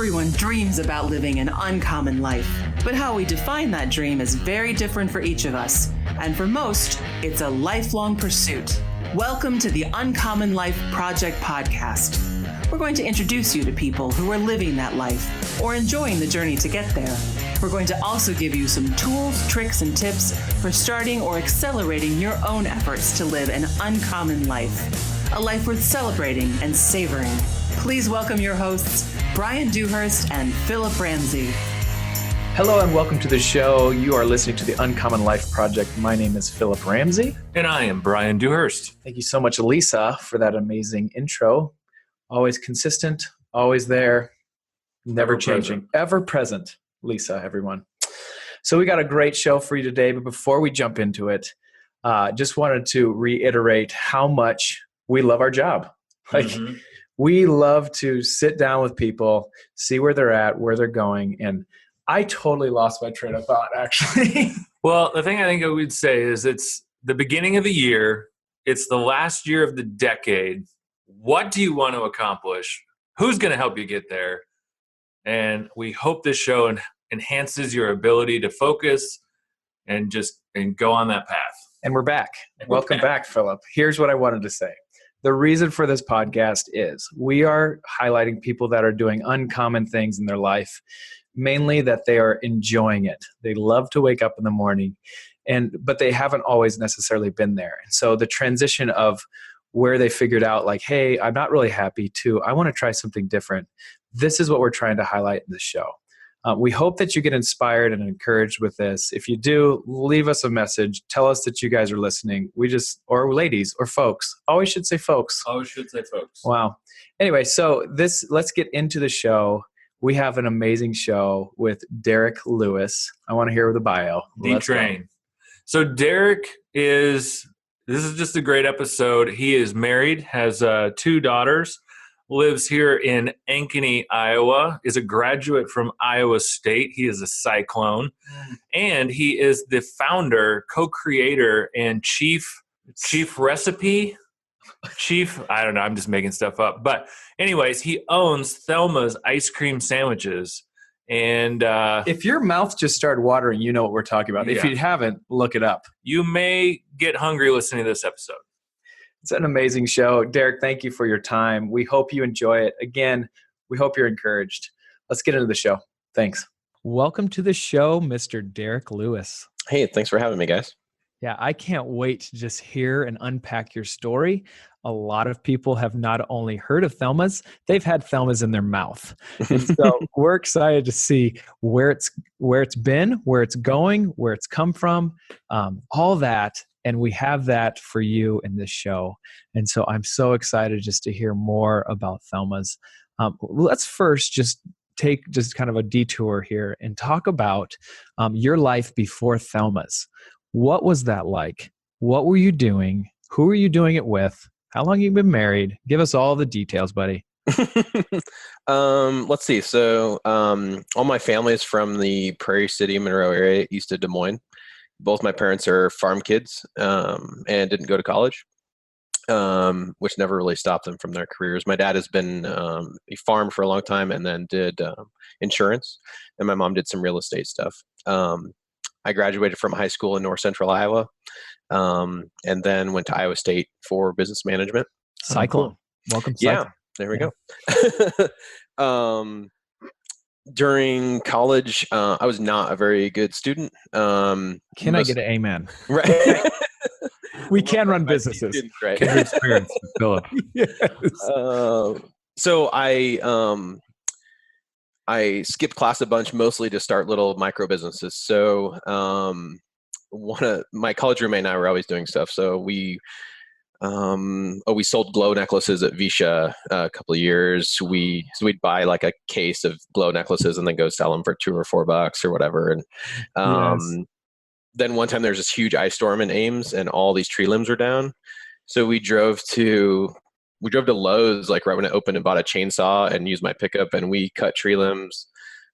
Everyone dreams about living an uncommon life, but how we define that dream is very different for each of us. And for most, it's a lifelong pursuit. Welcome to the Uncommon Life Project podcast. We're going to introduce you to people who are living that life or enjoying the journey to get there. We're going to also give you some tools, tricks, and tips for starting or accelerating your own efforts to live an uncommon life, a life worth celebrating and savoring. Please welcome your hosts, Brian Dewhurst and Philip Ramsey. Hello and welcome to the show. You are listening to the Uncommon Life Project. My name is Philip Ramsey. And I am Brian Dewhurst. Thank you so much, Lisa, for that amazing intro. Always consistent, always there, never changing, ever present, Lisa, everyone. So we got a great show for you today, but before we jump into it, just wanted to reiterate how much we love our job. We love to sit down with people, see where they're at, where they're going, and I totally lost my train of thought, actually. Well, the thing I think I would say is it's the beginning of the year. It's the last year of the decade. What do you want to accomplish? Who's going to help you get there? And we hope this show enhances your ability to focus and go on that path. And we're back. Welcome back, Philip. Here's what I wanted to say. The reason for this podcast is we are highlighting people that are doing uncommon things in their life, mainly that they are enjoying it. They love to wake up in the morning, but they haven't always necessarily been there. And so the transition of where they figured out like, hey, I'm not really happy to, I want to try something different. This is what we're trying to highlight in this show. We hope that you get inspired and encouraged with this. If you do, leave us a message. Tell us that you guys are listening. Or ladies, or folks. Always should say folks. Always should say folks. Wow. Anyway, so let's get into the show. We have an amazing show with Dereck Lewis. I want to hear the bio. D-Train. So Dereck this is just a great episode. He is married, has 2 daughters, lives here in Ankeny, Iowa, is a graduate from Iowa State. He is a Cyclone. And he is the founder, co-creator, and chief recipe. I don't know, I'm just making stuff up. But anyways, he owns Thelma's ice cream sandwiches. And if your mouth just started watering, you know what we're talking about. If you haven't, look it up. You may get hungry listening to this episode. It's an amazing show. Dereck, thank you for your time. We hope you enjoy it. Again, we hope you're encouraged. Let's get into the show. Thanks. Welcome to the show, Mr. Dereck Lewis. Hey, thanks for having me, guys. Yeah, I can't wait to just hear and unpack your story. A lot of people have not only heard of Thelma's, they've had Thelma's in their mouth. And so we're excited to see where it's been, where it's going, where it's come from, all that. And we have that for you in this show. And so I'm so excited just to hear more about Thelma's. Let's first just take kind of a detour here and talk about your life before Thelma's. What was that like? What were you doing? Who were you doing it with? How long have you been married? Give us all the details, buddy. Let's see. So all my family is from the Prairie City, Monroe area, east of Des Moines. Both my parents are farm kids and didn't go to college, which never really stopped them from their careers. My dad has been he farmed for a long time and then did insurance, and my mom did some real estate stuff. I graduated from high school in north central Iowa and then went to Iowa State for business management. Cyclone. Welcome, Cyclone. Yeah, there we go. During college, I was not a very good student. Can I get an amen? Right. We can run businesses. Students, right? Can experience with Philip. Yes. So I skipped class a bunch, mostly to start little micro businesses. So my college roommate and I were always doing stuff. So we sold glow necklaces at Visha a couple of years. We'd buy like a case of glow necklaces and then go sell them for $2 or $4 or whatever. And then one time there was this huge ice storm in Ames and all these tree limbs were down. So we drove to Lowe's like right when it opened and bought a chainsaw and used my pickup, and we cut tree limbs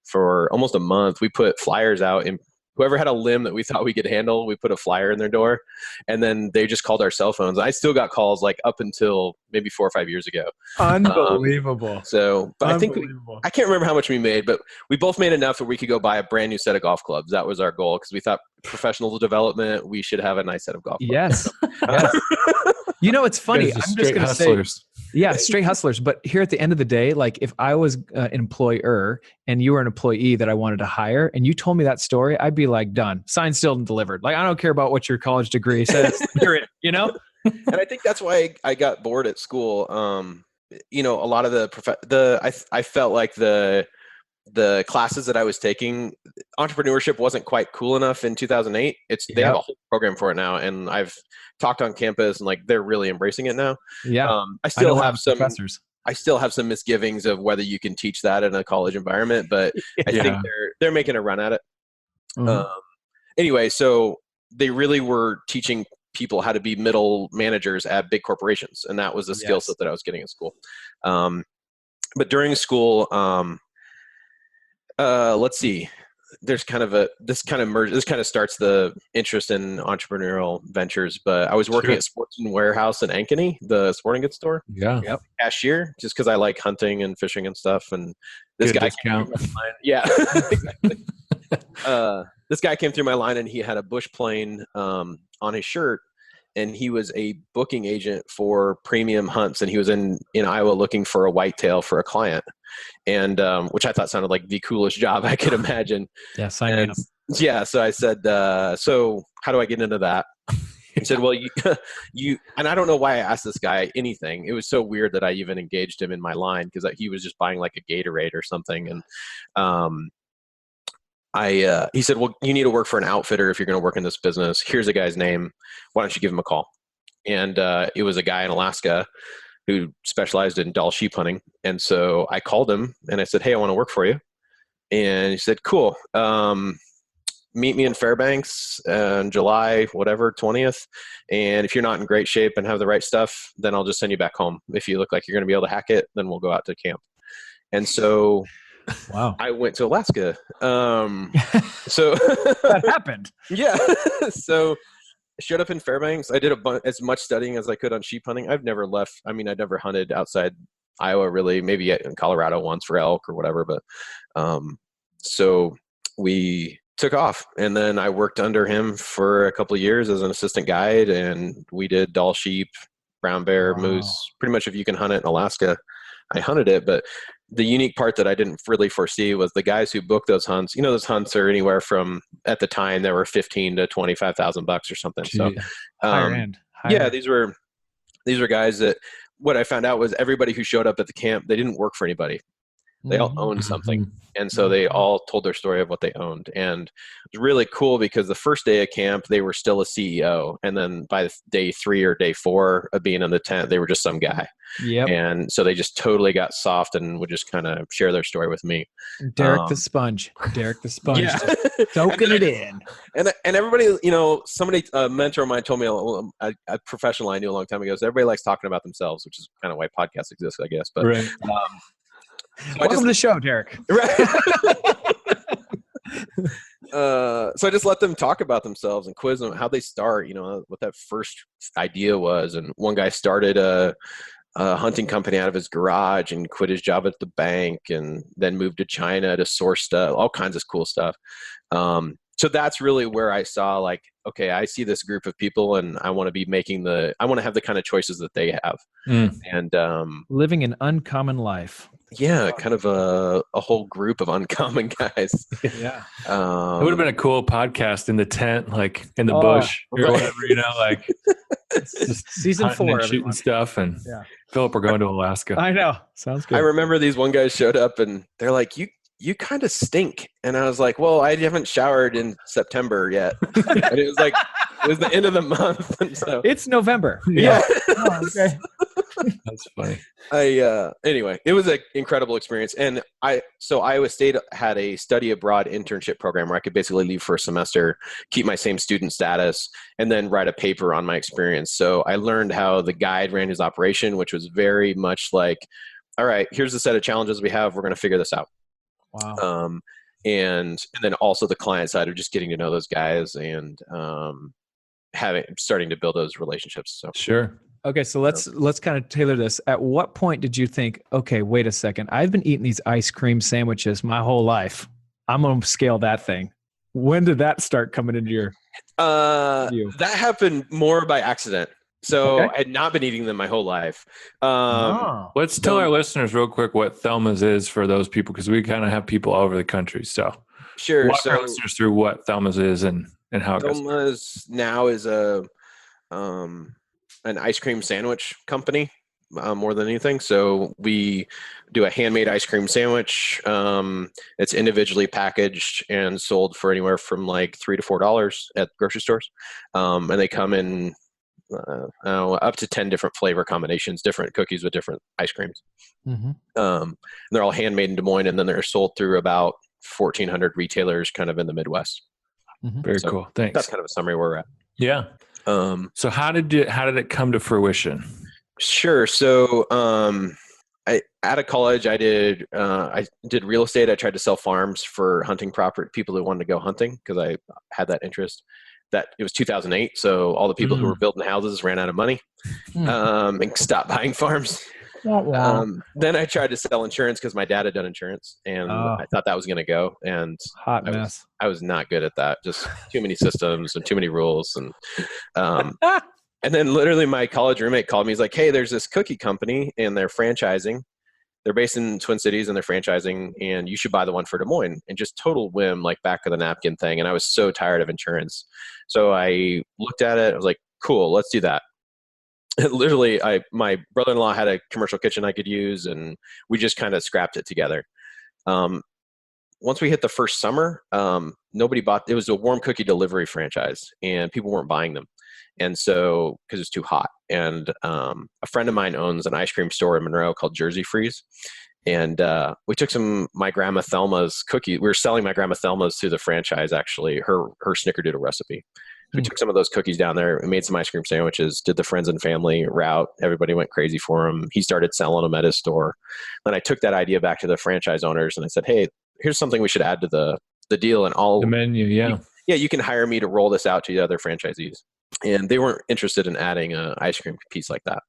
for almost a month. We put flyers out in whoever had a limb that we thought we could handle, we put a flyer in their door, and then they just called our cell phones. I still got calls like up until maybe 4 or 5 years ago. Unbelievable. But I think I can't remember how much we made, but we both made enough that we could go buy a brand new set of golf clubs. That was our goal, because we thought professional development, we should have a nice set of golf clubs. Yes. Yes. You know, it's funny. I'm just going to say, yeah, straight hustlers. But here at the end of the day, like if I was an employer and you were an employee that I wanted to hire and you told me that story, I'd be like, done, signed, sealed, and delivered. Like, I don't care about what your college degree says. You're it, you know? And I think that's why I got bored at school. You know, a lot of I felt like the classes that I was taking, entrepreneurship wasn't quite cool enough in 2008. They have a whole program for it now, and I've talked on campus, and like they're really embracing it now. Yeah, I still have some professors. I still have some misgivings of whether you can teach that in a college environment, but I think they're making a run at it. Mm-hmm. Anyway, so they really were teaching people how to be middle managers at big corporations, and that was the skill set that I was getting in school. But during school, let's see. This kind of starts the interest in entrepreneurial ventures. But I was working at Sportsman Warehouse in Ankeny, the sporting goods store. Yeah. Yep. Cashier, just because I like hunting and fishing and stuff. And this guy came through my line. Yeah, exactly. This guy came through my line, and he had a bush plane on his shirt. And he was a booking agent for premium hunts, and he was in Iowa looking for a whitetail for a client, and which I thought sounded like the coolest job I could imagine. Yeah, sign me up. Yeah, so I said, so how do I get into that? He said, well, you, and I don't know why I asked this guy anything. It was so weird that I even engaged him in my line, because he was just buying like a Gatorade or something, and he said, well, you need to work for an outfitter if you're going to work in this business. Here's a guy's name. Why don't you give him a call? And it was a guy in Alaska who specialized in Dall sheep hunting. And so I called him and I said, hey, I want to work for you. And he said, cool. Meet me in Fairbanks on July, 20th. And if you're not in great shape and have the right stuff, then I'll just send you back home. If you look like you're going to be able to hack it, then we'll go out to camp. And so wow, I went to Alaska. So that happened. Yeah. So I showed up in Fairbanks. I did as much studying as I could on sheep hunting. I've never left. I mean, I never hunted outside Iowa really, maybe in Colorado once for elk or whatever. But so we took off, and then I worked under him for a couple of years as an assistant guide, and we did Dall sheep, brown bear, moose, pretty much if you can hunt it in Alaska. I hunted it, but the unique part that I didn't really foresee was the guys who booked those hunts. You know, those hunts are anywhere from, at the time, they were $15,000 to $25,000 or something. Gee, so, higher end. These were guys that, what I found out was everybody who showed up at the camp, they didn't work for anybody. They all owned something. And so they all told their story of what they owned. And it was really cool because the first day of camp, they were still a CEO. And then by day 3 or day 4 of being in the tent, they were just some guy. Yep. And so they just totally got soft and would just kind of share their story with me. Dereck the Sponge. Yeah. Soaking it in. And everybody, somebody, a mentor of mine told me, a professional I knew a long time ago, so everybody likes talking about themselves, which is kind of why podcasts exist, I guess. But right. Welcome to the show, Dereck. Right. So I just let them talk about themselves and quiz them how they start, what that first idea was. And one guy started a hunting company out of his garage and quit his job at the bank, and then moved to China to source stuff, all kinds of cool stuff. So that's really where I saw, like, okay, I see this group of people, and I want to be I want to have the kind of choices that they have. And living an uncommon life. Yeah, kind of a whole group of uncommon guys. Yeah. It would have been a cool podcast in the tent, like in the bush or whatever, like just season 4 and shooting stuff. And Philip, we're going to Alaska. I know. Sounds good. I remember these one guys showed up and they're like, you kind of stink. And I was like, well, I haven't showered in September yet. And it was the end of the month. And so it's November. Yeah. Oh, okay. That's funny. Anyway, it was an incredible experience. And so Iowa State had a study abroad internship program where I could basically leave for a semester, keep my same student status, and then write a paper on my experience. So I learned how the guide ran his operation, which was very much like, all right, here's the set of challenges we have. We're going to figure this out. Wow. and then also the client side of just getting to know those guys and starting to build those relationships. So Sure. Okay, so let's kind of tailor this. At what point did you think, okay, wait a second, I've been eating these ice cream sandwiches my whole life. I'm going to scale that thing. When did that start coming into your view? that happened more by accident. So Okay. I had not been eating them my whole life. Let's tell our listeners real quick what Thelma's is for those people, because we kind of have people all over the country. So Sure. walk our So listeners through what Thelma's is and how it goes. Thelma's now is an ice cream sandwich company more than anything. So we do a handmade ice cream sandwich. It's individually packaged and sold for anywhere from like $3 to $4 at grocery stores. And they come in up to 10 different flavor combinations, different cookies with different ice creams. Mm-hmm. And they're all handmade in Des Moines, and then they're sold through about 1,400 retailers kind of in the Midwest. Mm-hmm. Very cool. Thanks. That's kind of a summary where we're at. Yeah. So how did it come to fruition? Sure. So out of college, I did real estate. I tried to sell farms for hunting property, people who wanted to go hunting, because I had that interest. That it was 2008, so all the people who were building houses ran out of money and stopped buying farms. Then I tried to sell insurance because my dad had done insurance, and I thought that was going to go. And Hot mess. I was not good at that. Just too many systems and too many rules. And and then literally my college roommate called me. He's like, "Hey, there's this cookie company, and they're franchising. They're based in Twin Cities, and they're franchising, and you should buy the one for Des Moines." And just total whim, like back of the napkin thing. And I was so tired of insurance. So I looked at it. I was like, cool, let's do that. Literally, my brother-in-law had a commercial kitchen I could use, and we just kind of scrapped it together. Once we hit the first summer, nobody bought. It was a warm cookie delivery franchise, and people weren't buying them. And so, because it's too hot. And a friend of mine owns an ice cream store in Monroe called Jersey Freeze. And we took my grandma Thelma's cookie. We were selling my grandma Thelma's through the franchise, actually, her snickerdoodle recipe. So we took some of those cookies down there and made some ice cream sandwiches, did the friends and family route. Everybody went crazy for them. He started selling them at his store. Then I took that idea back to the franchise owners and I said, hey, here's something we should add to the deal. And the menu, yeah. You can hire me to roll this out to the other franchisees. And they weren't interested in adding an ice cream piece like that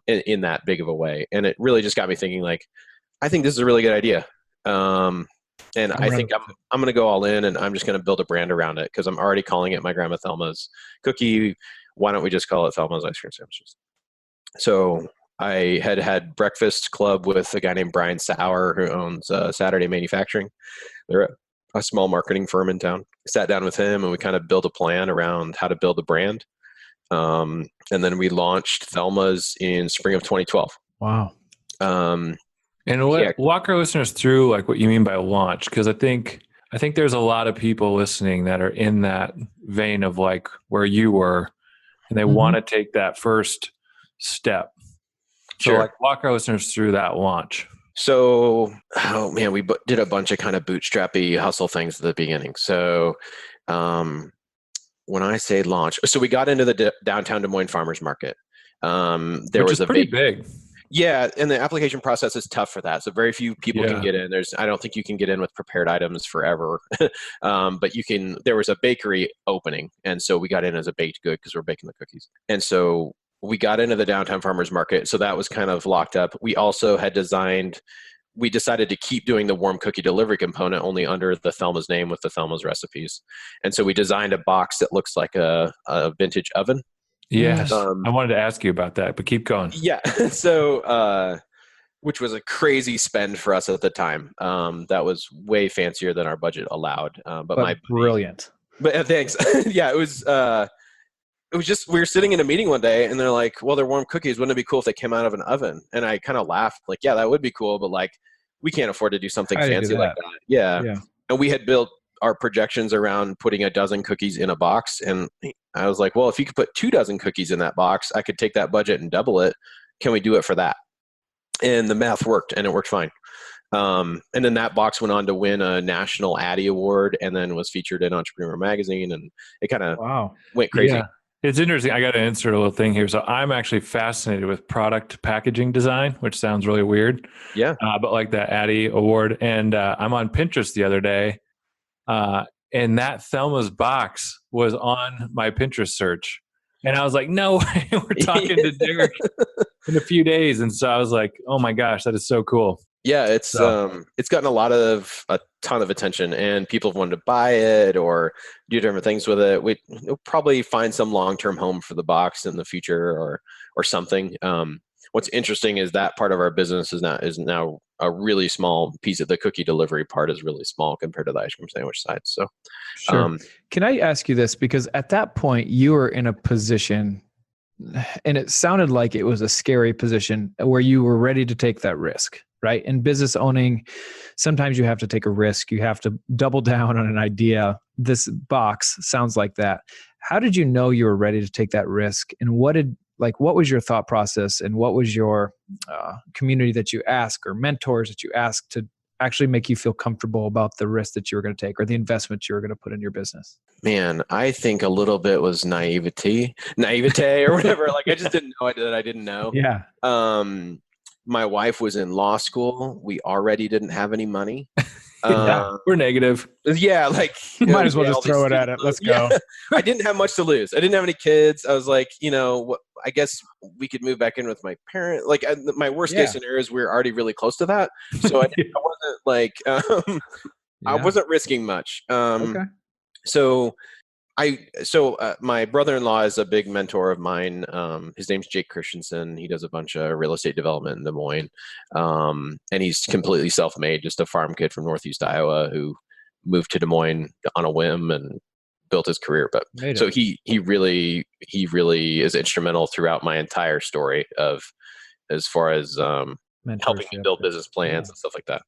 in that big of a way. And it really just got me thinking, like, I think this is a really good idea. And I think I'm going to go all in, and I'm just going to build a brand around it, because I'm already calling it my grandma Thelma's cookie. Why don't we just call it Thelma's ice cream sandwiches? So I had breakfast club with a guy named Brian Sauer, who owns Saturday Manufacturing. They're a small marketing firm in town. I sat down with him, and we kind of built a plan around how to build a brand. And then we launched Thelma's in spring of 2012. Wow. And walk our listeners through like what you mean by launch, because I think there's a lot of people listening that are in that vein of like where you were, and they want to take that first step. So like walk our listeners through that launch. So, we did a bunch of kind of bootstrappy hustle things at the beginning. So when I say launch, so we got into the downtown Des Moines farmers market. Which was pretty big. Yeah, and the application process is tough for that. So very few people can get in. I don't think you can get in with prepared items forever. But you can. There was a bakery opening, and so we got in as a baked good because we're baking the cookies. And so we got into the downtown farmers market. So that was kind of locked up. We also had we decided to keep doing the warm cookie delivery component only under the Thelma's name with the Thelma's recipes. And so we designed a box that looks like a vintage oven. Yes. I wanted to ask you about that, but keep going. Yeah. So, which was a crazy spend for us at the time. That was way fancier than our budget allowed. But brilliant. But thanks. Yeah, it was just, we were sitting in a meeting one day and they're like, well, they're warm cookies. Wouldn't it be cool if they came out of an oven? And I kind of laughed like, yeah, that would be cool. But like, we can't afford to do something fancy like that. Yeah. And we had built our projections around putting a dozen cookies in a box. And I was like, well, if you could put 24 cookies in that box, I could take that budget and double it. Can we do it for that? And the math worked, and it worked fine. And then that box went on to win a national Addy Award, and then was featured in Entrepreneur Magazine, and it kind of went crazy. It's interesting. I got to insert a little thing here. So I'm actually fascinated with product packaging design, which sounds really weird. Yeah. But like that Addy Award. And I'm on Pinterest the other day. And that Thelma's box was on my Pinterest search. And I was like, no way, we're talking to Dereck in a few days. And so I was like, oh my gosh, that is so cool. Yeah, it's gotten a ton of attention, and people have wanted to buy it or do different things with it. We'll probably find some long-term home for the box in the future or something. What's interesting is that part of our business is now a really small piece of the cookie delivery part is really small compared to the ice cream sandwich side. So, Sure. Can I ask you this? Because at that point you were in a position, and it sounded like it was a scary position where you were ready to take that risk, right? In business owning, sometimes you have to take a risk. You have to double down on an idea. This box sounds like that. How did you know you were ready to take that risk? And what was your thought process, and what was your community that you asked, or mentors that you asked, to actually make you feel comfortable about the risk that you were going to take or the investment you were going to put in your business? Man, I think a little bit was naivete or whatever. Like I just didn't know that I didn't know. Yeah. My wife was in law school. We already didn't have any money. We're negative. Yeah, like you might as well just throw it at it. Let's go. Yeah. I didn't have much to lose. I didn't have any kids. I was like, I guess we could move back in with my parents. Like my worst case scenario is we're already really close to that. So I wasn't like, I wasn't risking much. Okay. So my brother-in-law is a big mentor of mine. His name's Jake Christensen. He does a bunch of real estate development in Des Moines. And he's completely self-made, just a farm kid from Northeast Iowa who moved to Des Moines on a whim and built his career. But so he really is instrumental throughout my entire story of, as far as helping me build business plans and stuff like that.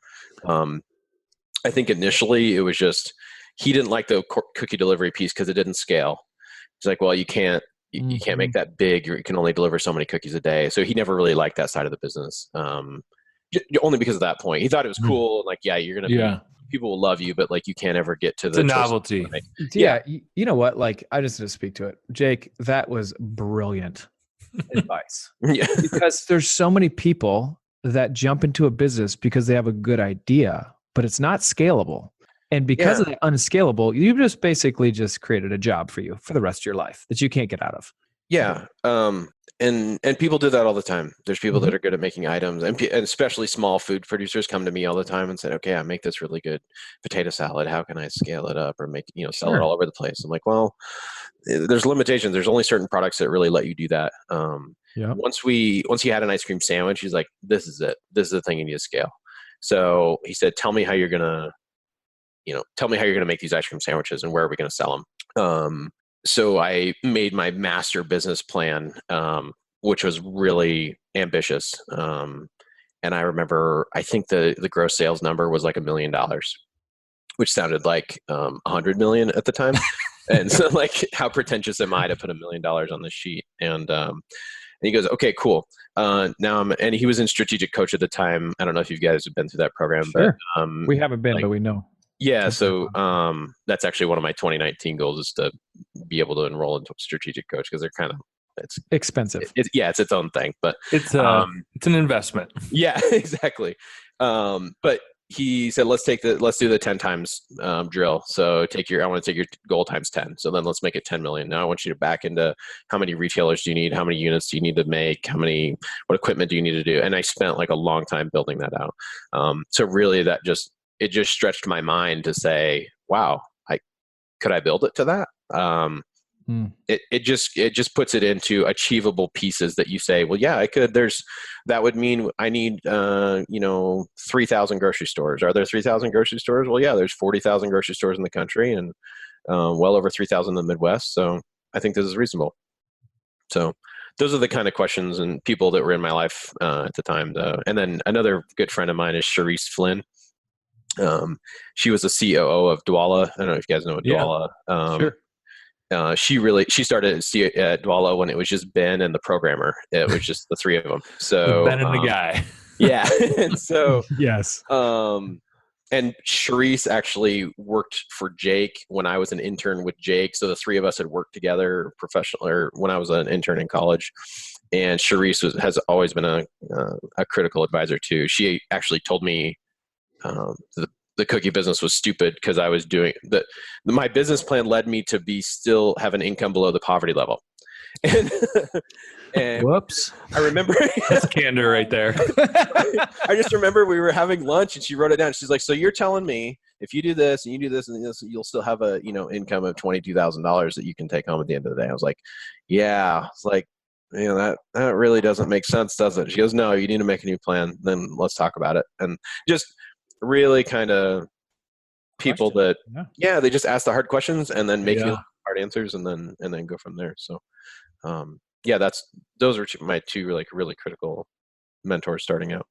I think initially it was just, he didn't like the cookie delivery piece because it didn't scale. He's like, well, you can't make that big. You can only deliver so many cookies a day. So he never really liked that side of the business. Only because of that point. He thought it was cool. Like, you're going to people will love you, but like you can't ever get to the novelty. Yeah. You know what? Like I just need to speak to it. Jake, that was brilliant advice. Yeah. Because there's so many people that jump into a business because they have a good idea, but it's not scalable. And because of the unscalable, you just basically just created a job for you for the rest of your life that you can't get out of. Yeah. And people do that all the time. There's people that are good at making items, and especially small food producers come to me all the time and say, okay, I make this really good potato salad. How can I scale it up or make, sell it all over the place? I'm like, well, there's limitations. There's only certain products that really let you do that. Once you had an ice cream sandwich, he's like, this is it. This is the thing you need to scale. So he said, tell me how you're going to make these ice cream sandwiches and where are we going to sell them? So I made my master business plan, which was really ambitious. And I remember, I think the gross sales number was like $1 million, which sounded like 100 million at the time. And so like, how pretentious am I to put $1 million on the sheet? And he goes, okay, cool. And he was in strategic coach at the time. I don't know if you guys have been through that program, Sure. but we haven't been, but we know. Yeah. So that's actually one of my 2019 goals is to be able to enroll into a strategic coach because they're it's expensive. It's its own thing, but it's an investment. Yeah, exactly. But he said, let's do the 10 times drill. So I want to take your goal times 10. So then let's make it 10 million. Now I want you to back into how many retailers do you need? How many units do you need to make? What equipment do you need to do? And I spent like a long time building that out. So really it just stretched my mind to say, wow, could I build it to that? It just puts it into achievable pieces that you say, well, yeah, I could. That would mean I need 3,000 grocery stores. Are there 3,000 grocery stores? Well, yeah, there's 40,000 grocery stores in the country and well over 3,000 in the Midwest. So I think this is reasonable. So those are the kind of questions and people that were in my life at the time. And then another good friend of mine is Charisse Flynn. She was the COO of Dwala. I don't know if you guys know Dwala. Sure. She started at Dwala when it was just Ben and the programmer. It was just the three of them. So Ben and the guy. Yeah. And so yes. And Charisse actually worked for Jake when I was an intern with Jake. So the three of us had worked together when I was an intern in college. And Charisse has always been a critical advisor too. She actually told me the cookie business was stupid because I was doing my business plan led me to still have an income below the poverty level. And whoops. I remember That's candor right there. I just remember we were having lunch and she wrote it down. She's like, so you're telling me if you do this and you do this and this, you'll still have a, income of $22,000 that you can take home at the end of the day. I was like, yeah. It's like, that really doesn't make sense, does it? She goes, no, you need to make a new plan. Then let's talk about it. And just really kind of people that, they just ask the hard questions and then make you hard answers and then go from there. So, those are my two really critical mentors starting out.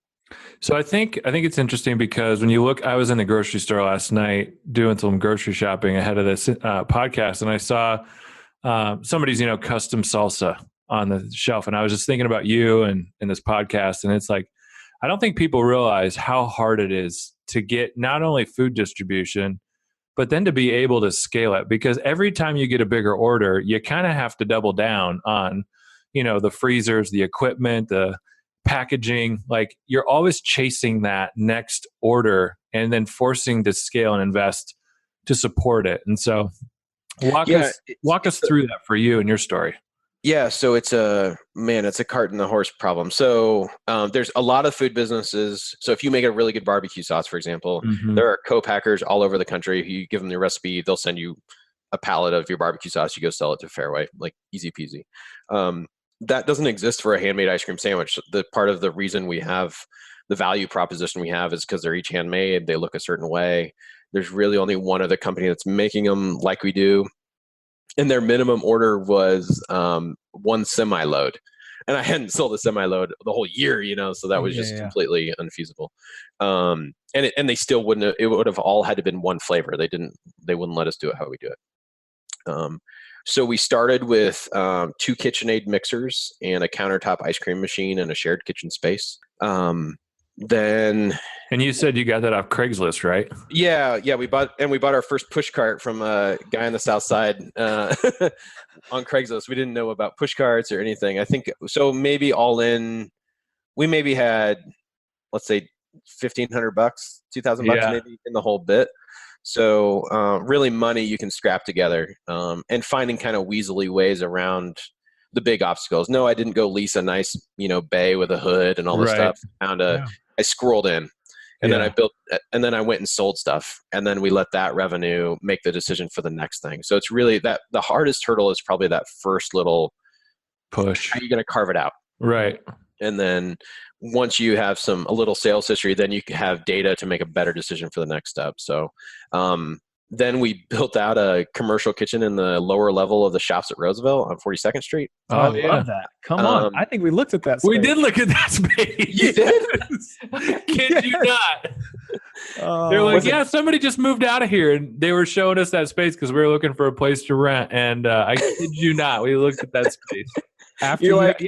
So I think it's interesting because when you look, I was in the grocery store last night doing some grocery shopping ahead of this podcast, and I saw somebody's custom salsa on the shelf, and I was just thinking about you and this podcast, and it's like I don't think people realize how hard it is to get not only food distribution, but then to be able to scale it, because every time you get a bigger order, you kind of have to double down on the freezers, the equipment, the packaging. Like you're always chasing that next order and then forcing to scale and invest to support it. And so walk us through that for you and your story. Yeah. So it's a cart and the horse problem. So there's a lot of food businesses. So if you make a really good barbecue sauce, for example, there are co-packers all over the country. If you give them the recipe, they'll send you a pallet of your barbecue sauce. You go sell it to Fairway, like easy peasy. That doesn't exist for a handmade ice cream sandwich. The part of the reason we have the value proposition we have is because they're each handmade. They look a certain way. There's really only one other company that's making them like we do. And their minimum order was 1 semi-load. And I hadn't sold a semi-load the whole year, so that was just completely unfeasible. And they still wouldn't have, it would have all had to been one flavor. They wouldn't let us do it how we do it. So we started with 2 KitchenAid mixers and a countertop ice cream machine and a shared kitchen space. And you said you got that off Craigslist, right? Yeah. We bought our first push cart from a guy on the south side on Craigslist. We didn't know about push carts or anything. I think so. Maybe all in, we maybe had, let's say, $1,500, $2,000 maybe in the whole bit. So really money you can scrap together and finding kind of weaselly ways around the big obstacles. No, I didn't go lease a nice, bay with a hood and all this stuff. I scrolled in and then I built, and then I went and sold stuff. And then we let that revenue make the decision for the next thing. So it's really that the hardest hurdle is probably that first little push. How are you going to carve it out? Right. And then once you have a little sales history, then you can have data to make a better decision for the next step. So then we built out a commercial kitchen in the lower level of the shops at Roosevelt on 42nd Street. Oh, I love that. Come on. I think we looked at that space. We did look at that space. You did? Kid you not. They're like, somebody just moved out of here. And they were showing us that space because we were looking for a place to rent. And I kid you not, we looked at that space. You're like,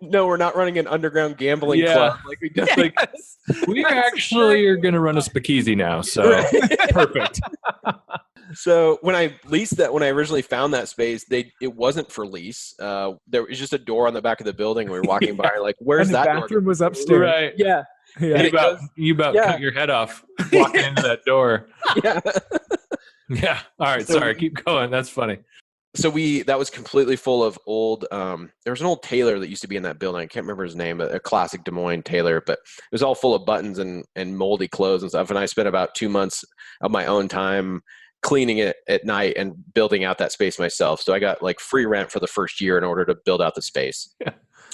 no, we're not running an underground gambling club. Like we did. Like, we actually are going to run a speakeasy now. So perfect. So when I originally found that space, it wasn't for lease. There was just a door on the back of the building. We were walking by, like, where's and that the bathroom was upstairs. Right. Yeah. You about cut your head off walking into that door. Yeah. Yeah. All right. Sorry. Keep going. That's funny. So that was completely full of old, there was an old tailor that used to be in that building. I can't remember his name, but a classic Des Moines tailor, but it was all full of buttons and moldy clothes and stuff. And I spent about 2 months of my own time cleaning it at night and building out that space myself. So I got like free rent for the first year in order to build out the space.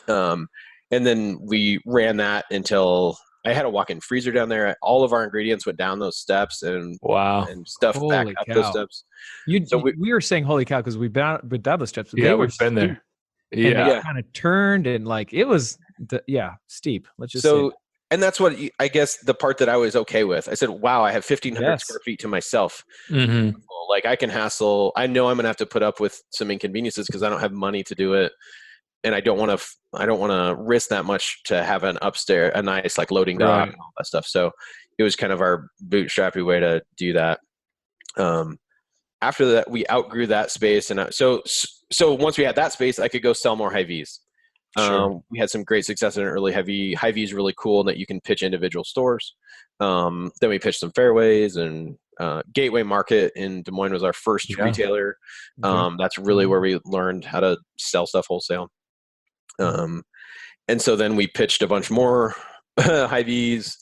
And then we ran that until I had a walk-in freezer down there. All of our ingredients went down those steps and stuff back up those steps. We were saying holy cow because we down the steps. Yeah, we've been there. Yeah, they kind of turned and like it was steep. Let's just say. And that's what I guess the part that I was okay with. I said, wow, I have 1,500 square feet to myself. Mm-hmm. Like I can hassle. I know I'm going to have to put up with some inconveniences because I don't have money to do it. And I don't want to risk that much to have a nice like loading dock and all that stuff. So it was kind of our bootstrappy way to do that. After that, we outgrew that space, and so once we had that space, I could go sell more Hy-Vees. Sure. We had some great success in an early Hy-Vee. Hy-Vee is really cool in that you can pitch individual stores. Then we pitched some fairways, and Gateway Market in Des Moines was our first retailer. That's really where we learned how to sell stuff wholesale. And so then we pitched a bunch more Hy-Vees.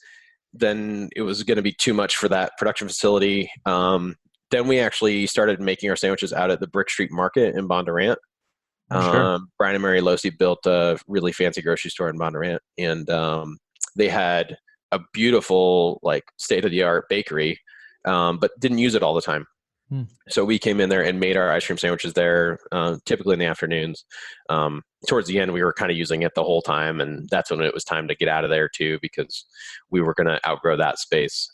Then it was going to be too much for that production facility. Then we actually started making our sandwiches out at the Brick Street Market in Bondurant. Brian and Mary Losi built a really fancy grocery store in Bondurant, and they had a beautiful, like, state-of-the-art bakery, but didn't use it all the time. So we came in there and made our ice cream sandwiches there, typically in the afternoons. Towards the end, we were kind of using it the whole time, and that's when it was time to get out of there too, because we were going to outgrow that space.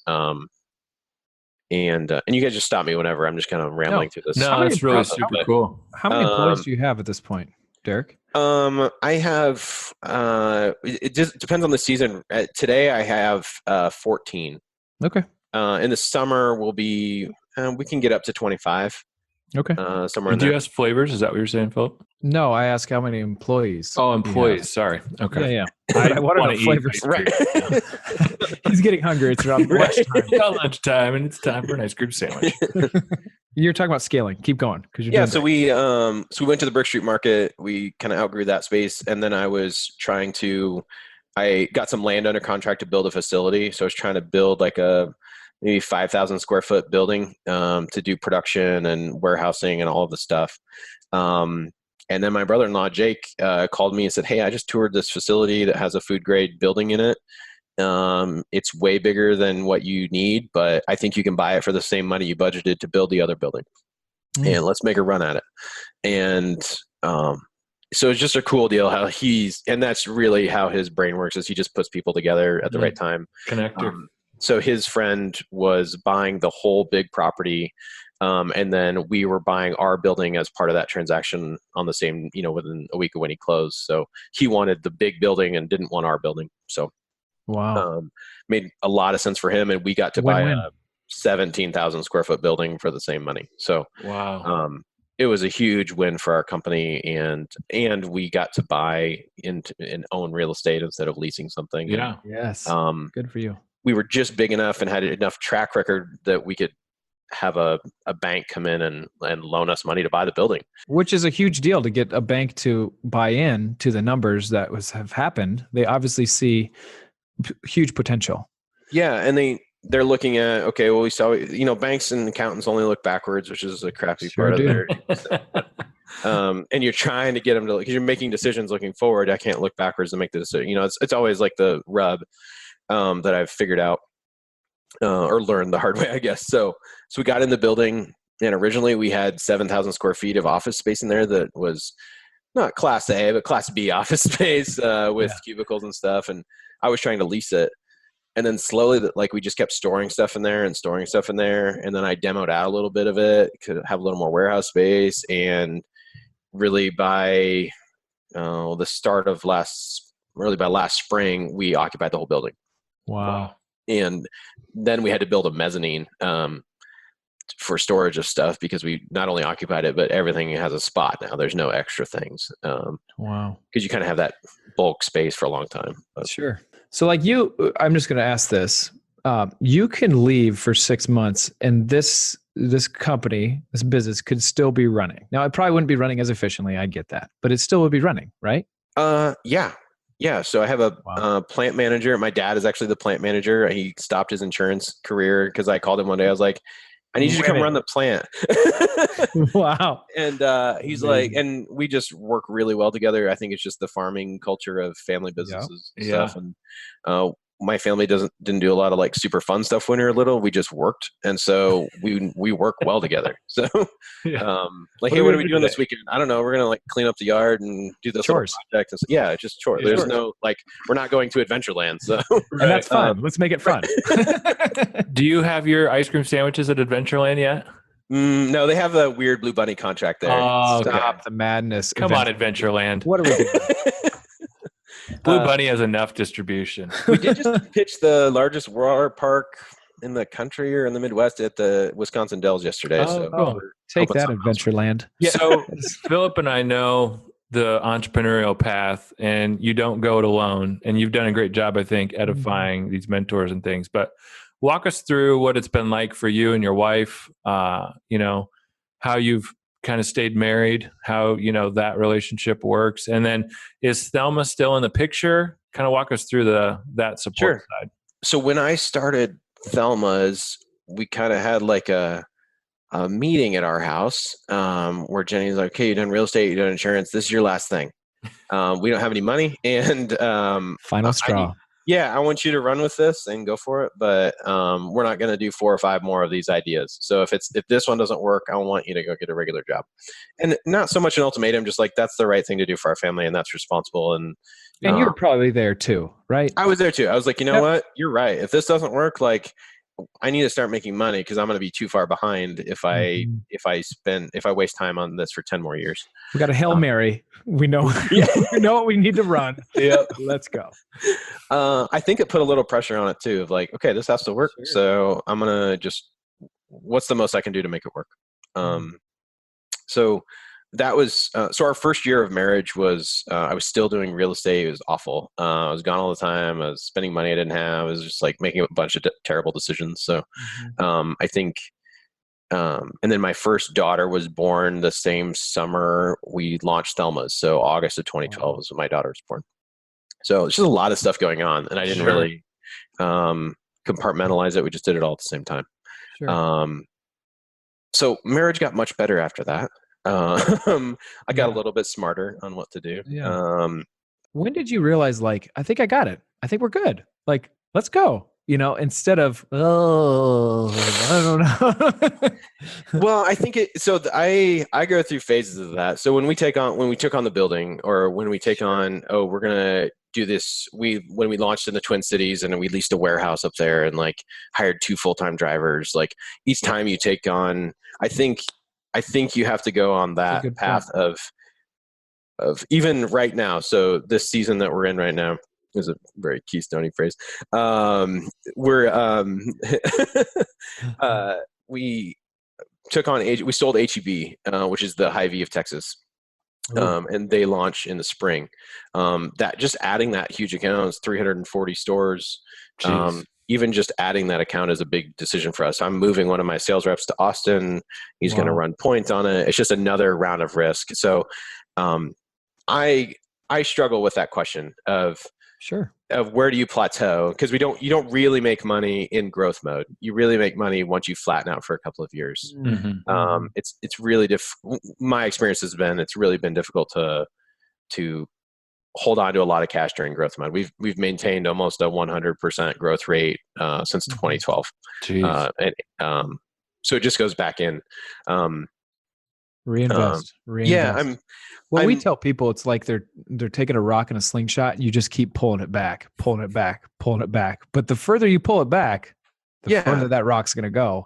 And you guys just stop me whenever. I'm just kind of rambling through this. No, it's really super cool. How many employees do you have at this point, Dereck? I have, it just depends on the season. Today I have 14. Okay. In the summer we can get up to 25. Okay. Somewhere in Did you there. ask flavors? Is that what you're saying, Philip? No, I ask how many employees. Oh, employees. Sorry. Okay. Yeah. I want to know flavors. Right. He's getting hungry. It's around lunchtime. It's lunchtime, and it's time for an ice cream sandwich. You're talking about scaling. Keep going. So we went to the Brick Street Market. We kind of outgrew that space, and then I got some land under contract to build a facility. So I was trying to build like a maybe 5,000 square foot building to do production and warehousing and all of the stuff. And then my brother-in-law, Jake, called me and said, "Hey, I just toured this facility that has a food grade building in it. It's way bigger than what you need, but I think you can buy it for the same money you budgeted to build the other building. And let's make a run at it." And so it's just a cool deal how and that's really how his brain works, is he just puts people together at the right time. Connector. So his friend was buying the whole big property. And then we were buying our building as part of that transaction on the same, within a week of when he closed. So he wanted the big building and didn't want our building. So made a lot of sense for him. And we got to buy a 17,000 square foot building for the same money. So it was a huge win for our company, and we got to buy and own real estate instead of leasing something. Yeah. Yes. Good for you. We were just big enough and had enough track record that we could have a bank come in and loan us money to buy the building. Which is a huge deal to get a bank to buy in to the numbers that have happened. They obviously see huge potential. Yeah. And they're looking at, okay, well, we saw, banks and accountants only look backwards, which is a crappy part of their, and you're trying to get them to, because you're making decisions looking forward. I can't look backwards and make the decision. It's always like the rub that I've figured out or learned the hard way, I guess. So we got in the building, and originally we had 7,000 square feet of office space in there that was not Class A, but Class B office space with cubicles and stuff. And I was trying to lease it. And then slowly, we just kept storing stuff in there. And then I demoed out a little bit of it, could have a little more warehouse space. And really by the start of by last spring, we occupied the whole building. Wow. And then we had to build a mezzanine for storage of stuff, because we not only occupied it, but everything has a spot now. There's no extra things. Wow. Because you kind of have that bulk space for a long time. Sure. So I'm just going to ask this. You can leave for 6 months and this company, this business could still be running. Now, it probably wouldn't be running as efficiently. I get that, but it still would be running, right? Yeah. Yeah. So I have a plant manager. My dad is actually the plant manager. He stopped his insurance career because I called him one day. I was like, "I need you to come run the plant." Wow. And he's like, and we just work really well together. I think it's just the farming culture of family businesses and stuff. And my family didn't do a lot of super fun stuff when we were little. We just worked. And so we work well together. So hey, what are we doing this weekend? I don't know. We're going to clean up the yard and do this chores project. And so, just chores. There's no, we're not going to Adventureland. So and that's fun. Let's make it fun. Do you have your ice cream sandwiches at Adventureland yet? No, they have a weird Blue Bunny contract there. Stop the madness. Come on, Adventureland. What are we doing? Blue Bunny has enough distribution. We did just pitch the largest water park in the country or in the Midwest at the Wisconsin Dells yesterday. So Cool. we're Take hoping that, something else Adventureland. Yeah. So Philip and I know the entrepreneurial path, and you don't go it alone. And you've done a great job, I think, edifying these mentors and things. But walk us through what it's been like for you and your wife. How you've kind of stayed married, how that relationship works, and then is Thelma still in the picture? Kind of walk us through that support side. So when I started Thelma's, we kind of had like a meeting at our house where Jenny's like, okay, you've done real estate, you've done insurance, this is your last thing. We don't have any money, and Final straw. I want you to run with this and go for it, but we're not going to do 4 or 5 more of these ideas. So if this one doesn't work, I want you to go get a regular job. And not so much an ultimatum, just like that's the right thing to do for our family, and that's responsible. And you're probably there too, right? I was there too. I was like, you know what? You're right. If this doesn't work, like I need to start making money because I'm going to be too far behind if I waste time on this for 10 more years. We got a Hail Mary. We know, we know what we need to run. Yeah. Let's go. I think it put a little pressure on it too of like, okay, this has to work. Sure. So I'm going to what's the most I can do to make it work? So that was, so our first year of marriage was, I was still doing real estate. It was awful. I was gone all the time. I was spending money I didn't have. I was just like making a bunch of terrible decisions. So, I think, and then my first daughter was born the same summer we launched Thelma's. So August of 2012 was when my daughter was born. So it's just a lot of stuff going on, and I didn't really, compartmentalize it. We just did it all at the same time. Sure. So marriage got much better after that. I got a little bit smarter on what to do. Yeah. When did you realize, like, I think I got it. I think we're good. Like, let's go. Instead of, I don't know. Well, I think I go through phases of that. So when we took on the building, or when we take on, we're going to do this. When we launched in the Twin Cities and we leased a warehouse up there and like hired 2 full-time drivers, like each time you take on, I think you have to go on that path of even right now. So this season that we're in right now is a very Keystone-y phrase. We took on, we sold HEB, which is the Hy-Vee of Texas. And they launch in the spring. That just adding that huge account is 340 stores. Even just adding that account is a big decision for us. I'm moving one of my sales reps to Austin. He's going to run points on it. It's just another round of risk. So I struggle with that question of where do you plateau? Because you don't really make money in growth mode. You really make money once you flatten out for a couple of years. It's really my experience has been, it's really been difficult to hold on to a lot of cash during growth mode. We've maintained almost a 100% growth rate since 2012. So it just goes back in. Reinvest. Yeah, we tell people it's like they're taking a rock in a slingshot, and you just keep pulling it back. But the further you pull it back, the further that rock's going to go.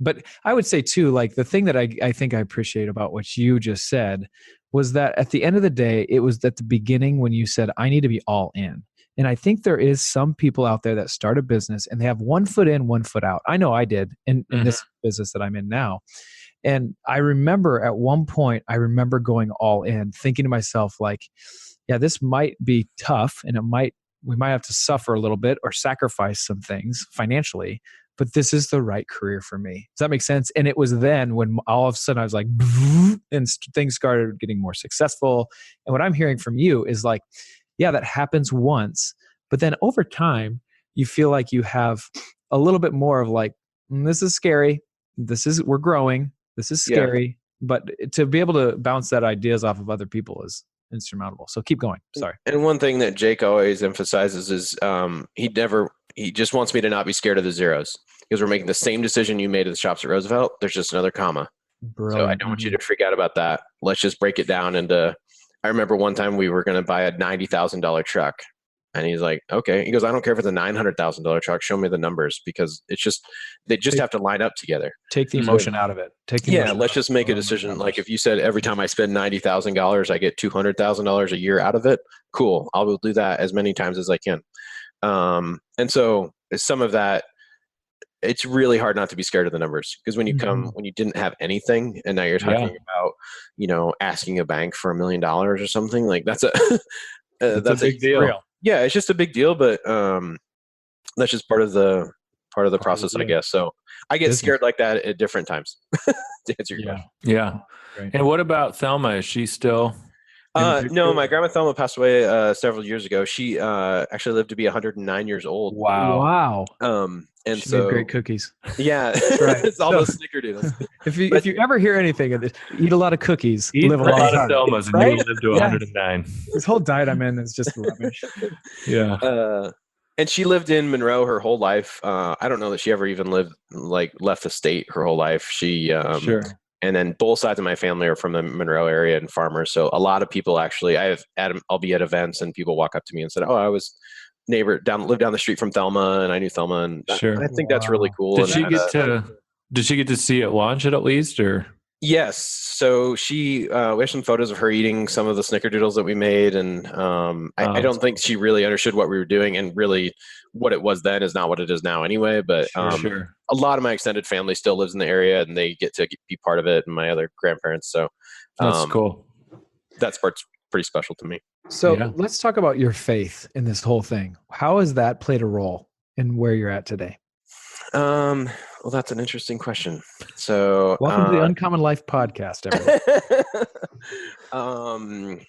But I would say too, like the thing that I think I appreciate about what you just said was that at the end of the day, it was at the beginning when you said, I need to be all in. And I think there is some people out there that start a business and they have 1 foot in, 1 foot out. I know I did in this business that I'm in now. And I remember at one point, going all in, thinking to myself, like, yeah, this might be tough and we might have to suffer a little bit or sacrifice some things financially, but this is the right career for me. Does that make sense? And it was then when all of a sudden I was like, and things started getting more successful. And what I'm hearing from you is like, yeah, that happens once, but then over time, you feel like you have a little bit more of like, this is scary. We're growing. This is scary, but to be able to bounce that ideas off of other people is insurmountable. So keep going. Sorry. And one thing that Jake always emphasizes is he just wants me to not be scared of the zeros, because we're making the same decision you made at the shops at Roosevelt. There's just another comma. Brilliant. So I don't want you to freak out about that. Let's just break it down into, I remember one time we were going to buy a $90,000 truck. And he's like, okay. He goes, I don't care if it's a $900,000 truck. Show me the numbers, because they just have to line up together. Take the emotion out of it. Let's just make a decision. Like if you said every time I spend $90,000, I get $200,000 a year out of it. Cool. I will do that as many times as I can. And so some of that, it's really hard not to be scared of the numbers, because when you didn't have anything and now you're talking about, asking a bank for $1 million or something, like that's a big deal. Real. Yeah, it's just a big deal, but that's just part of the process, I guess. So I get scared like that at different times. To answer your question. Yeah. Right. And what about Thelma? Is she still? No, my grandma Thelma passed away several years ago. She actually lived to be 109 years old. Wow. And she so made great cookies. Yeah, right. It's all those snickerdoodles. If you ever hear anything of this, eat a lot of cookies, live a long lot time. of Thelmas, and you will live to 109. This whole diet I'm in is just rubbish. Yeah. And she lived in Monroe her whole life. I don't know that she ever even left the state her whole life. She sure. And then both sides of my family are from the Monroe area and farmers. So a lot of people actually, I'll be at events and people walk up to me and said, "Oh, I was lived down the street from Thelma, and I knew Thelma." And sure. I think that's really cool. Did she get to see it launch it at least, or? Yes. So we have some photos of her eating some of the snickerdoodles that we made. And I don't think she really understood what we were doing, and really what it was then is not what it is now anyway. But sure. A lot of my extended family still lives in the area, and they get to be part of it, and my other grandparents. So that's cool. That part's pretty special to me. So let's talk about your faith in this whole thing. How has that played a role in where you're at today? Well, that's an interesting question. So welcome to the Uncommon Life podcast, everyone.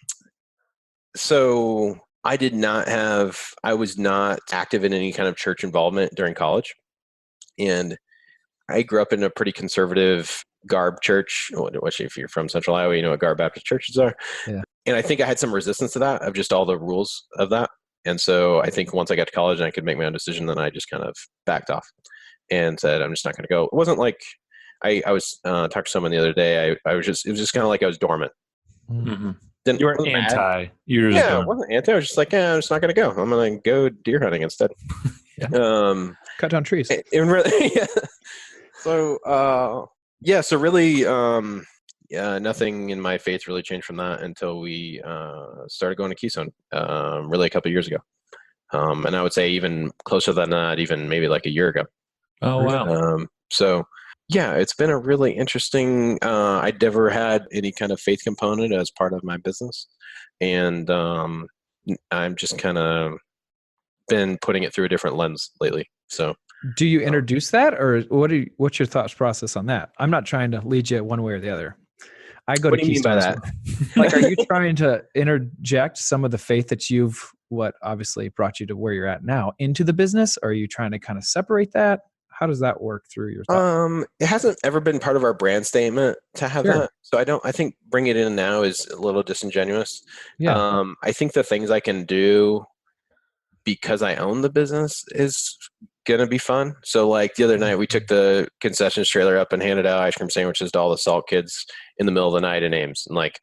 So I was not active in any kind of church involvement during college. And I grew up in a pretty conservative Garb church. If you're from Central Iowa, you know what Garb Baptist churches are. Yeah. And I think I had some resistance to that, of just all the rules of that. And so I think once I got to college and I could make my own decision, then I just kind of backed off and said, I'm just not going to go. It wasn't like I was talking to someone the other day. It was just kind of like I was dormant. Mm-hmm. You weren't anti. You were I wasn't anti. I was just like, I'm just not going to go. I'm going to go deer hunting instead. Cut down trees. Really, yeah. So, so really, nothing in my faith really changed from that until we started going to Keystone, really a couple of years ago. And I would say even closer than that, even maybe like a year ago. Oh, wow. So, yeah, it's been a really interesting, I never had any kind of faith component as part of my business. And I'm just kind of been putting it through a different lens lately. So do you introduce that, or what's your thought process on that? I'm not trying to lead you one way or the other. I go what to do you mean by that? Like, are you trying to interject some of the faith that what obviously brought you to where you're at now into the business? Or are you trying to kind of separate that? How does that work through your thought? It hasn't ever been part of our brand statement to have that. So I think bringing it in now is a little disingenuous. Yeah. I think the things I can do because I own the business is going to be fun. So like the other night we took the concessions trailer up and handed out ice cream sandwiches to all the SALT kids in the middle of the night in Ames. And like,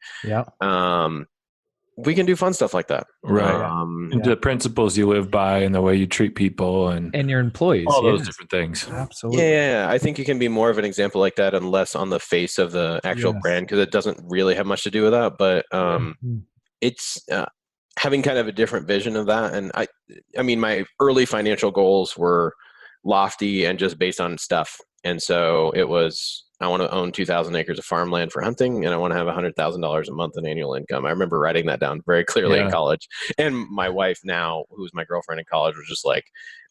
we can do fun stuff like that. Right. And the principles you live by and the way you treat people and your employees, all those different things. Absolutely. Yeah. I think you can be more of an example like that and less on the face of the actual brand, because it doesn't really have much to do with that. But it's having kind of a different vision of that. And I mean, my early financial goals were lofty and just based on stuff. And so it was, I want to own 2,000 acres of farmland for hunting, and I want to have $100,000 a month in annual income. I remember writing that down very clearly in college. And my wife now, who's my girlfriend in college, was just like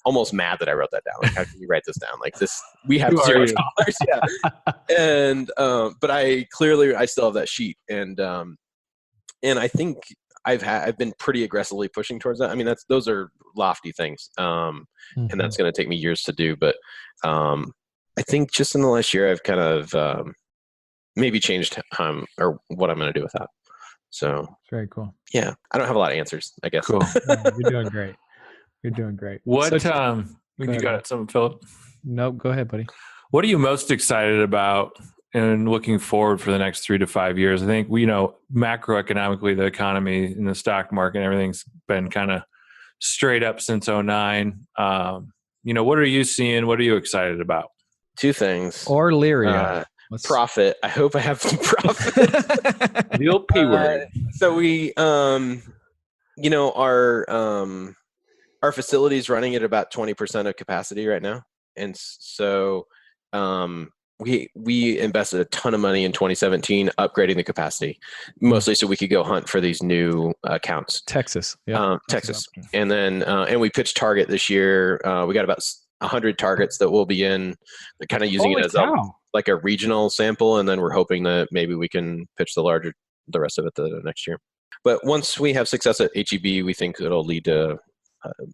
almost mad that I wrote that down. Like, how can you write this down? Like this, we have $0. Yeah. And, but I still have that sheet. And I think I've been pretty aggressively pushing towards that. I mean, those are lofty things. And that's going to take me years to do. But I think just in the last year, I've kind of maybe changed or what I'm going to do with that. So very cool. Yeah. I don't have a lot of answers, I guess. Cool. You're doing great. You're doing great. What, you got something, Philip? Nope. Go ahead, buddy. What are you most excited about and looking forward for the next 3 to 5 years? I think macroeconomically, the economy and the stock market and everything's been kind of straight up since '09. What are you seeing? What are you excited about? Two things. Or leery. Profit. I hope I have some profit. The old P word. So we, our facility is running at about 20% of capacity right now. And so we invested a ton of money in 2017 upgrading the capacity, mostly so we could go hunt for these new accounts. Texas. Yeah. Texas. And then and we pitched Target this year. We got about 100 targets that we'll be in, kind of using it as like a regional sample. And then we're hoping that maybe we can pitch the rest of it the next year. But once we have success at HEB, we think it'll lead to,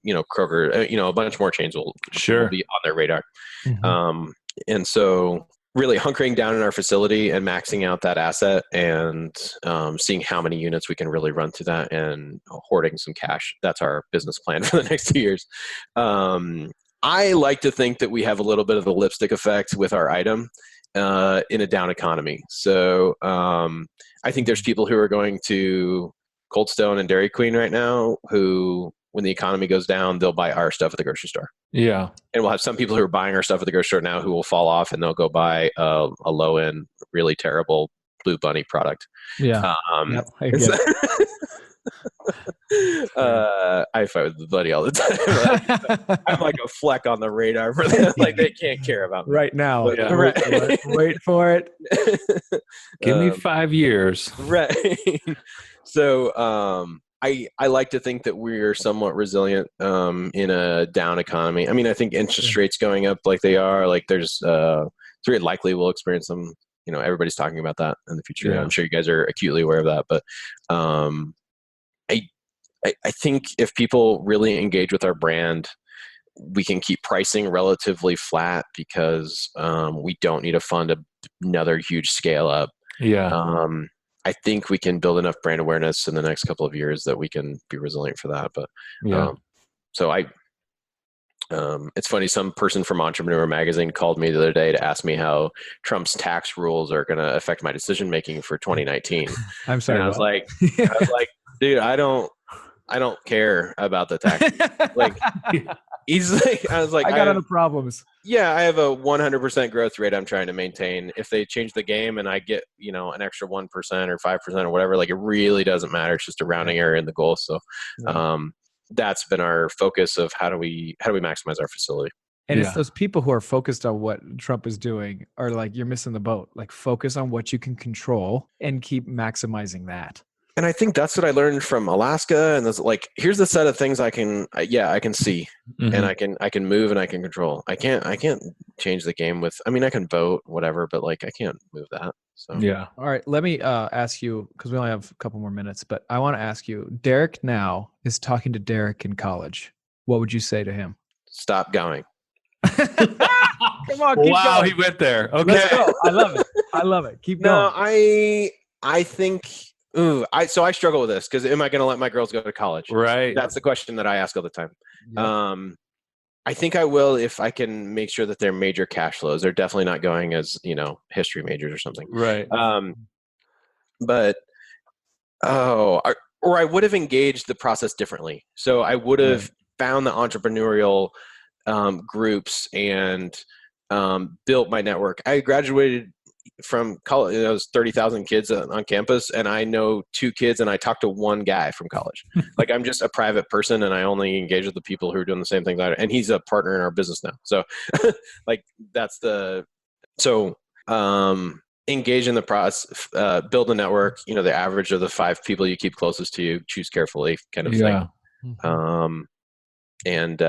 Kroger, a bunch more chains will be on their radar. Mm-hmm. And so really hunkering down in our facility and maxing out that asset and seeing how many units we can really run through that and hoarding some cash. That's our business plan for the next 2 years. I like to think that we have a little bit of the lipstick effect with our item in a down economy. So I think there's people who are going to Cold Stone and Dairy Queen right now who, when the economy goes down, they'll buy our stuff at the grocery store. Yeah. And we'll have some people who are buying our stuff at the grocery store now who will fall off and they'll go buy a low-end, really terrible Blue Bunny product. Yeah. I fight with the buddy all the time. I'm like a fleck on the radar for them. Like they can't care about me. Right now. But, yeah. Wait for it. Give me 5 years. Right. So I like to think that we're somewhat resilient in a down economy. I mean, I think interest rates going up like they are, like there's it's very likely we'll experience some, everybody's talking about that in the future. Yeah. I'm sure you guys are acutely aware of that. But I think if people really engage with our brand, we can keep pricing relatively flat because we don't need to fund another huge scale up. Yeah. I think we can build enough brand awareness in the next couple of years that we can be resilient for that. But so it's funny. Some person from Entrepreneur Magazine called me the other day to ask me how Trump's tax rules are going to affect my decision making for 2019. I'm sorry. And I was like, dude, I don't care about the tax. Like, he's like, I was like, I got other problems. Yeah, I have a 100% growth rate I'm trying to maintain. If they change the game and I get, an extra 1% or 5% or whatever, like it really doesn't matter. It's just a rounding error in the goal. So, that's been our focus of how do we maximize our facility. And it's those people who are focused on what Trump is doing are like, you're missing the boat. Like focus on what you can control and keep maximizing that. And I think that's what I learned from Alaska. And that's like, here's the set of things I can see, and I can move and I can control. I can't change the game with, I can vote, whatever, but like, I can't move that. So, yeah. All right. Let me ask you, cause we only have a couple more minutes, but I want to ask you, Dereck now is talking to Dereck in college. What would you say to him? Stop going. Come on. Keep going. He went there. Okay. Let's go. I love it. Keep going. No, I think, so I struggle with this because am I going to let my girls go to college? Right. That's the question that I ask all the time. Yeah. I think I will if I can make sure that they're major cash flows. They're definitely not going as, history majors or something. Right. But, or I would have engaged the process differently. So I would have found the entrepreneurial groups and built my network. I graduated from college. There was 30,000 kids on campus, and I know 2 kids, and I talked to 1 guy from college. Like I'm just a private person, and I only engage with the people who are doing the same things I do. And he's a partner in our business now. So, like engage in the process, build a network. The average of the 5 people you keep closest to you, choose carefully, kind of thing. And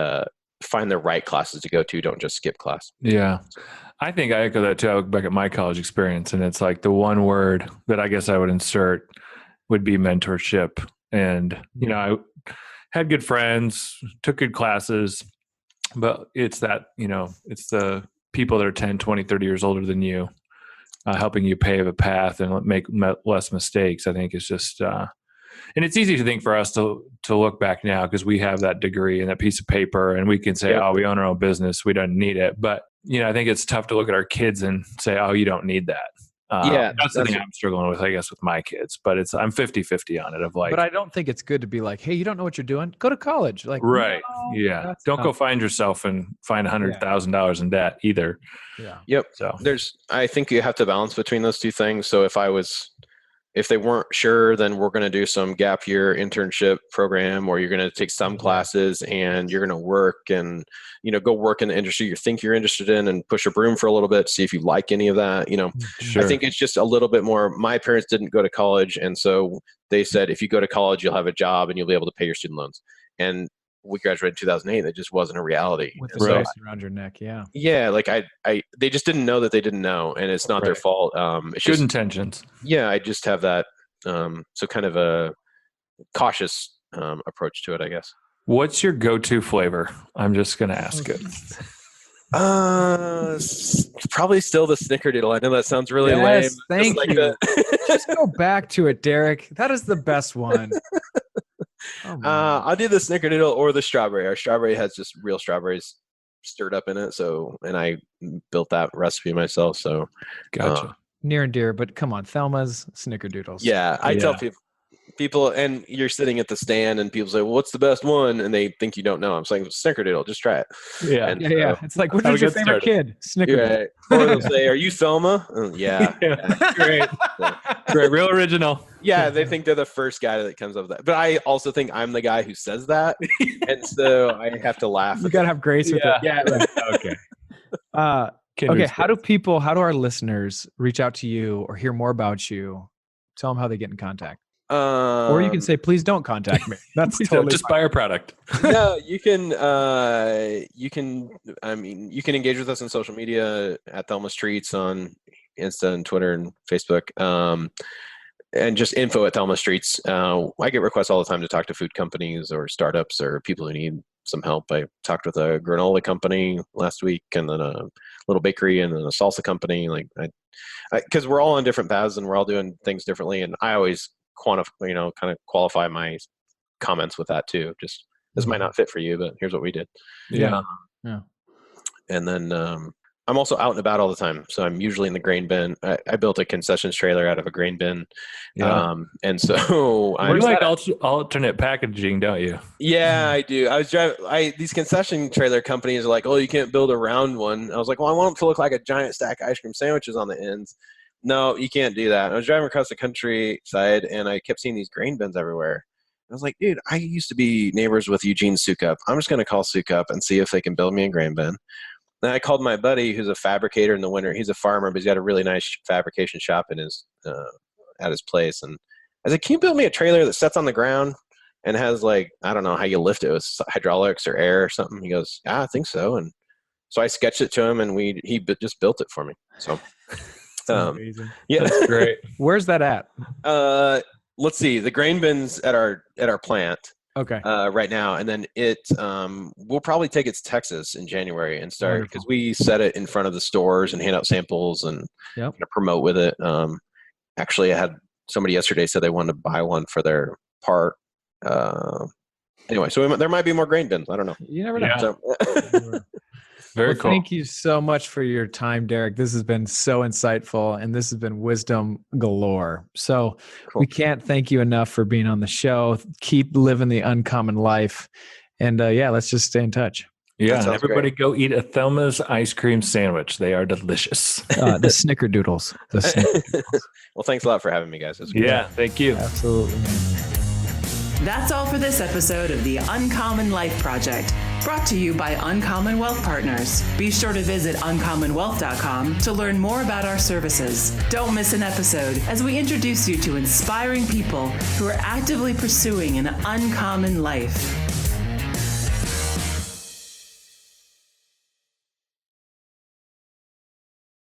find the right classes to go to. Don't just skip class. Yeah. I think I echo that too. I look back at my college experience, and it's like the one word that I guess I would insert would be mentorship. And, I had good friends, took good classes, but it's that, it's the people that are 10, 20, 30 years older than you, helping you pave a path and make less mistakes. I think it's just, and it's easy to think for us to look back now because we have that degree and that piece of paper, and we can say, oh, we own our own business. We don't need it. But, I think it's tough to look at our kids and say, oh, you don't need that. That's the thing I'm struggling with, I guess, with my kids. But I'm 50-50 on it. But I don't think it's good to be like, hey, you don't know what you're doing? Go to college. Like, right. No, Yeah. Don't go find yourself and find $100,000 in debt either. Yeah. Yep. So I think you have to balance between those two things. So if they weren't sure, then we're going to do some gap year internship program, or you're going to take some classes and you're going to work and, go work in the industry you think you're interested in and push a broom for a little bit, see if you like any of that. Sure. I think it's just a little bit more. My parents didn't go to college. And so they said, if you go to college, you'll have a job and you'll be able to pay your student loans. And we graduated in 2008. That just wasn't a reality. With the noose around your neck. Yeah. Yeah. Like they just didn't know that they didn't know, and it's not their fault. It's good intentions. Yeah. I just have that. So kind of a cautious approach to it, I guess. What's your go-to flavor? I'm just going to ask it. Probably still the snickerdoodle. I know that sounds really lame. Thank you. Just go back to it, Dereck. That is the best one. I'll do the snickerdoodle or the strawberry. Our strawberry has just real strawberries stirred up in it. So, and I built that recipe myself. So, gotcha. Near and dear, but come on, Thelma's snickerdoodles. Yeah, I tell people, and you're sitting at the stand, and people say, "Well, what's the best one?" And they think you don't know. I'm saying snickerdoodle. Just try it. Yeah, yeah. It's like, which is your favorite kid? Snickerdoodle. Right. Or they'll say, "Are you Thelma?" Yeah. Great. Great. Real original. Yeah, they think they're the first guy that comes up with that. But I also think I'm the guy who says that, and so I have to laugh. You gotta have grace with it. Yeah. Right. Okay. Okay. How do our listeners reach out to you or hear more about you? Tell them how they get in contact. Or you can say, please don't contact me. That's totally just buy our product. No, you can engage with us on social media at Thelma's Treats on Insta and Twitter and Facebook. And just info at Thelma Streets. I get requests all the time to talk to food companies or startups or people who need some help. I talked with a granola company last week, and then a little bakery, and then a salsa company. Because we're all on different paths and we're all doing things differently. And I always kind of qualify my comments with that too. Just this might not fit for you, but here's what we did. Yeah. And then I'm also out and about all the time. So I'm usually in the grain bin. I built a concessions trailer out of a grain bin. Yeah. And so you like alternate packaging, don't you? Yeah, I do. I was driving, these concession trailer companies are like, oh, you can't build a round one. I was like, well, I want it to look like a giant stack of ice cream sandwiches on the ends. No, you can't do that. I was driving across the countryside and I kept seeing these grain bins everywhere. I was like, dude, I used to be neighbors with Eugene Sukup. I'm just going to call Sukup and see if they can build me a grain bin. Then I called my buddy who's a fabricator in the winter. He's a farmer, but he's got a really nice fabrication shop in his at his place. And I said, can you build me a trailer that sits on the ground and has I don't know how you lift it with hydraulics or air or something? He goes, yeah, I think so. And so I sketched it to him, and he just built it for me. So amazing. Yeah, that's great. Where's that at? Let's see. The grain bin's at our plant. Okay. Right now, and then we'll probably take it to Texas in January and start, because we set it in front of the stores and hand out samples and promote with it. Actually, I had somebody yesterday said they wanted to buy one for their part. Anyway, so there might be more grain bins. I don't know. You never know. Yeah. So. Very cool. Thank you so much for your time, Dereck. This has been so insightful, and this has been wisdom galore. So we can't thank you enough for being on the show. Keep living the uncommon life. And let's just stay in touch. Yeah, everybody go eat a Thelma's ice cream sandwich. They are delicious. The snickerdoodles. Well, thanks a lot for having me, guys. Yeah, thank you. Absolutely, man. That's all for this episode of the Uncommon Life Project, brought to you by Uncommon Wealth Partners. Be sure to visit uncommonwealth.com to learn more about our services. Don't miss an episode as we introduce you to inspiring people who are actively pursuing an uncommon life.